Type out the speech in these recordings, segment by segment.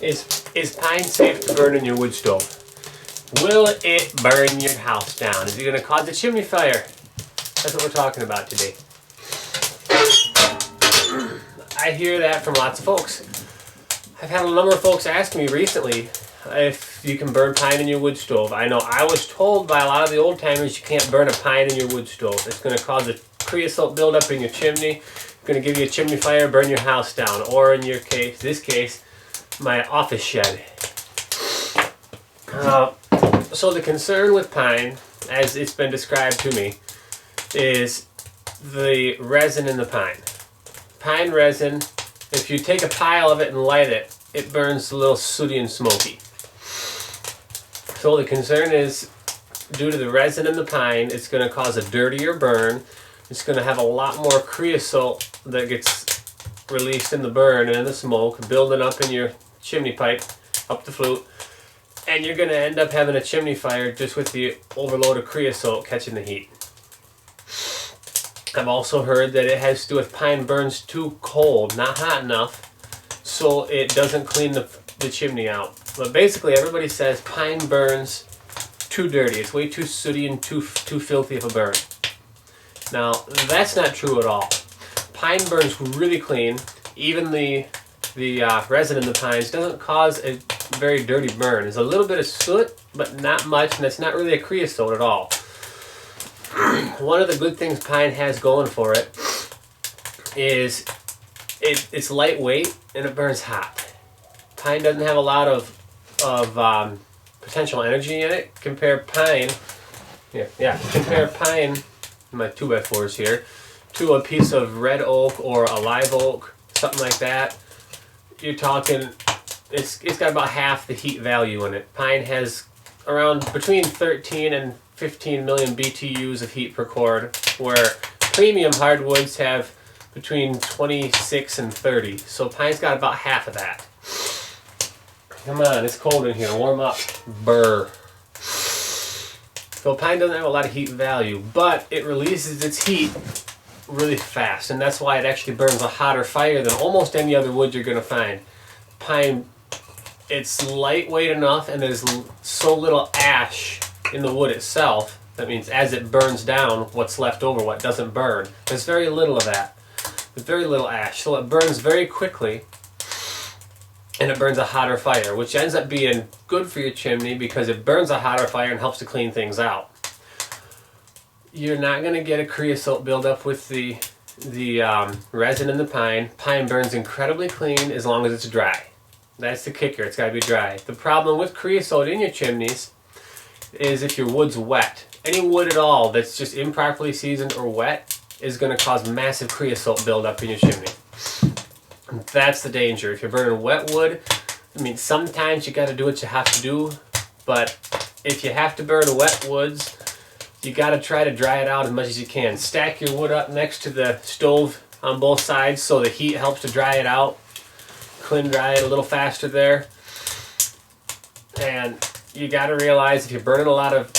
Is pine safe to burn in your wood stove? Will it burn your house down? Is it going to cause a chimney fire? That's what we're talking about today. I hear that from lots of folks. I've had a number of folks ask me recently if you can burn pine in your wood stove. I know I was told by a lot of the old timers you can't burn a pine in your wood stove. It's going to cause a creosote buildup in your chimney. It's going to give you a chimney fire, burn your house down, or in your case, this case, my office shed. So the concern with pine, as it's been described to me, is the resin in the pine. Pine resin, if you take a pile of it and light it, it burns a little sooty and smoky. So the concern is, due to the resin in the pine, it's going to cause a dirtier burn. It's going to have a lot more creosote that gets released in the burn and in the smoke, building up in your chimney pipe, up the flute. And you're going to end up having a chimney fire just with the overload of creosote catching the heat. I've also heard that it has to do with pine burns too cold, not hot enough, so it doesn't clean the chimney out. But basically everybody says pine burns too dirty. It's way too sooty and too filthy of a burn. Now, that's not true at all. Pine burns really clean. Even the resin in the pines doesn't cause a very dirty burn. There's a little bit of soot, but not much, and it's not really a creosote at all. One of the good things pine has going for it is it's lightweight and it burns hot. Pine doesn't have a lot of potential energy in it. Compare pine, my 2x4s here, to a piece of red oak or a live oak, something like that. You're talking, it's got about half the heat value in it. Pine has around between 13 and 15 million BTUs of heat per cord, where premium hardwoods have between 26 and 30. So pine's got about half of that. Come on, it's cold in here. Warm up. Burr. So pine doesn't have a lot of heat value, but it releases its heat really fast, and that's why it actually burns a hotter fire than almost any other wood you're going to find. Pine, it's lightweight enough, and there's so little ash in the wood itself. That means as it burns down, what's left over, what doesn't burn, there's very little of that. There's very little ash, so it burns very quickly, and it burns a hotter fire, which ends up being good for your chimney because it burns a hotter fire and helps to clean things out. You're not going to get a creosote buildup with the resin in the pine. Pine burns incredibly clean as long as it's dry. That's the kicker. It's got to be dry. The problem with creosote in your chimneys is if your wood's wet. Any wood at all that's just improperly seasoned or wet is going to cause massive creosote buildup in your chimney. That's the danger. If you're burning wet wood, I mean, sometimes you got to do what you have to do, but if you have to burn wet woods, you got to try to dry it out as much as you can. Stack your wood up next to the stove on both sides so the heat helps to dry it out. Clean dry it a little faster there. And you got to realize if you're burning a lot of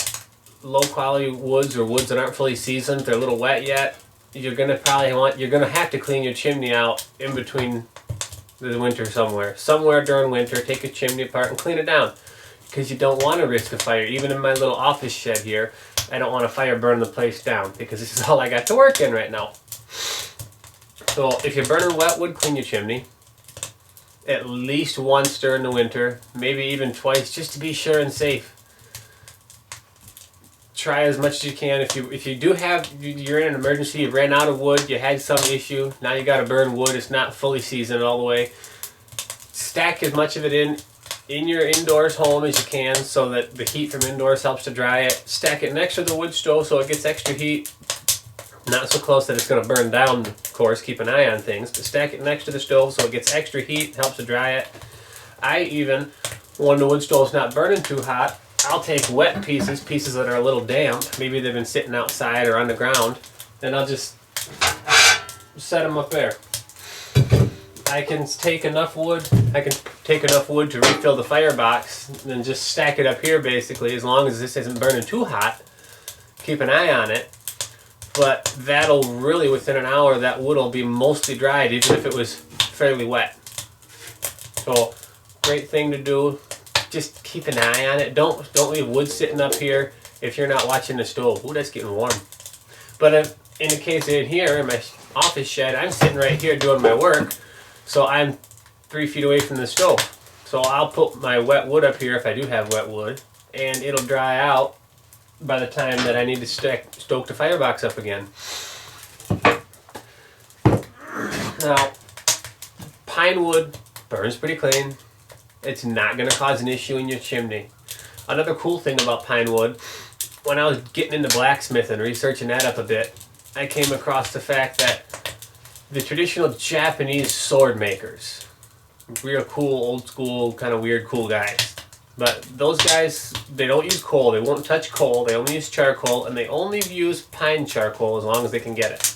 low quality woods or woods that aren't fully seasoned, they're a little wet yet, you're going to have to clean your chimney out in between the winter somewhere. Somewhere during winter, take your chimney apart and clean it down. Because you don't want to risk a fire. Even in my little office shed here, I don't want a fire burn the place down because this is all I got to work in right now. So if you're burning wet wood, clean your chimney. At least once during the winter, maybe even twice, just to be sure and safe. Try as much as you can. If you do have, you're in an emergency, you ran out of wood, you had some issue, now you got to burn wood, it's not fully seasoned all the way. Stack as much of it in your indoors home as you can so that the heat from indoors helps to dry it. Stack it next to the wood stove so it gets extra heat. Not so close that it's going to burn down, of course, keep an eye on things, but stack it next to the stove so it gets extra heat, helps to dry it. I even, when the wood stove's not burning too hot, I'll take wet pieces that are a little damp, maybe they've been sitting outside or on the ground, and I'll just set them up there. I can take enough wood to refill the firebox and just stack it up here basically, as long as this isn't burning too hot. Keep an eye on it. But that'll really, within an hour, that wood will be mostly dried, even if it was fairly wet. So great thing to do. Just keep an eye on it. Don't leave wood sitting up here if you're not watching the stove. Ooh, that's getting warm. But in the case in here in my office shed, I'm sitting right here doing my work, so I'm 3 feet away from the stove. So I'll put my wet wood up here if I do have wet wood, and it'll dry out by the time that I need to stoke the firebox up again. Now, pine wood burns pretty clean. It's not going to cause an issue in your chimney. Another cool thing about pine wood, when I was getting into blacksmithing, researching that up a bit, I came across the fact that the traditional Japanese sword makers, real cool, old school, kind of weird, cool guys. But those guys, they don't use coal. They won't touch coal. They only use charcoal, and they only use pine charcoal as long as they can get it.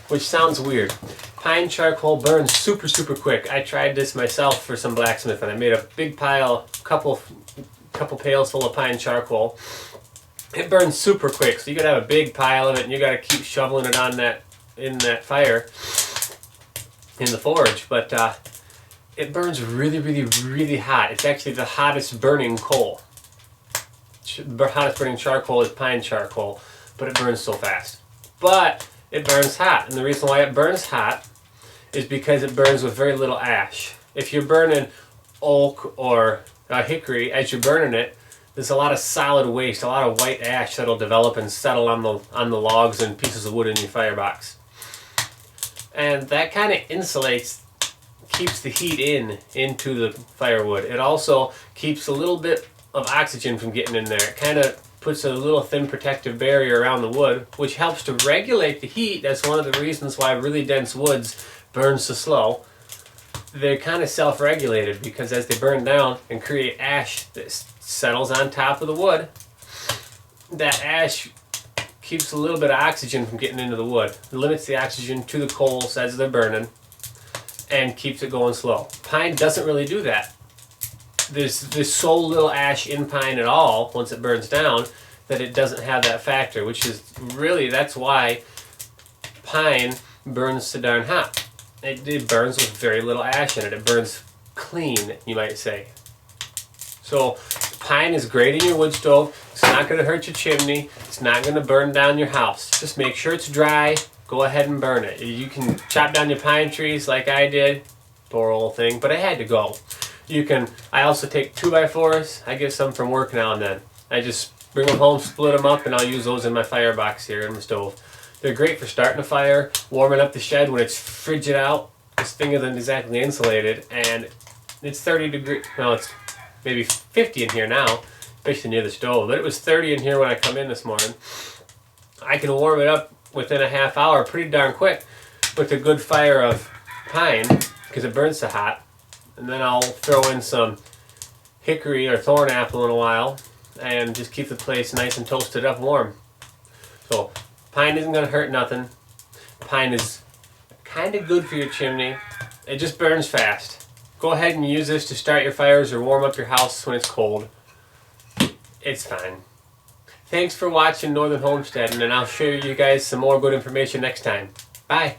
Which sounds weird. Pine charcoal burns super, super quick. I tried this myself for some blacksmithing. I made a big pile, couple pails full of pine charcoal. It burns super quick, so you gotta have a big pile of it, and you gotta keep shoveling it on in that fire in the forge. But it burns really, really, really hot. It's actually the hottest burning coal. The hottest burning charcoal is pine charcoal, but it burns so fast. But it burns hot, and the reason why it burns hot is because it burns with very little ash. If you're burning oak or hickory, as you're burning it, there's a lot of solid waste, a lot of white ash that'll develop and settle on the logs and pieces of wood in your firebox. And that kind of insulates, keeps the heat into the firewood. It also keeps a little bit of oxygen from getting in there. It kind of puts a little thin protective barrier around the wood, which helps to regulate the heat. That's one of the reasons why really dense woods burn so slow. They're kind of self-regulated because as they burn down and create ash that settles on top of the wood, that ash keeps a little bit of oxygen from getting into the wood. It limits the oxygen to the coals as they're burning and keeps it going slow. Pine doesn't really do that. There's so little ash in pine at all once it burns down that it doesn't have that factor, which is really, that's why pine burns so darn hot. It burns with very little ash in it. It burns clean, you might say. So pine is great in your wood stove. It's not going to hurt your chimney. It's not going to burn down your house. Just make sure it's dry. Go ahead and burn it. You can chop down your pine trees like I did. Poor old thing, but I had to go. I also take 2x4s. I get some from work now and then. I just bring them home, split them up, and I'll use those in my firebox here in the stove. They're great for starting a fire, warming up the shed when it's frigid out. This thing isn't exactly insulated, and it's 30 degrees. Well, it's maybe 50 in here now, especially near the stove. But it was 30 in here when I come in this morning. I can warm it up within a half hour pretty darn quick with a good fire of pine because it burns so hot. And then I'll throw in some hickory or thorn apple in a while and just keep the place nice and toasted up warm. So pine isn't going to hurt nothing. Pine is kind of good for your chimney. It just burns fast. Go ahead and use this to start your fires or warm up your house when it's cold. It's fine. Thanks for watching Northern Homesteading, and I'll show you guys some more good information next time. Bye.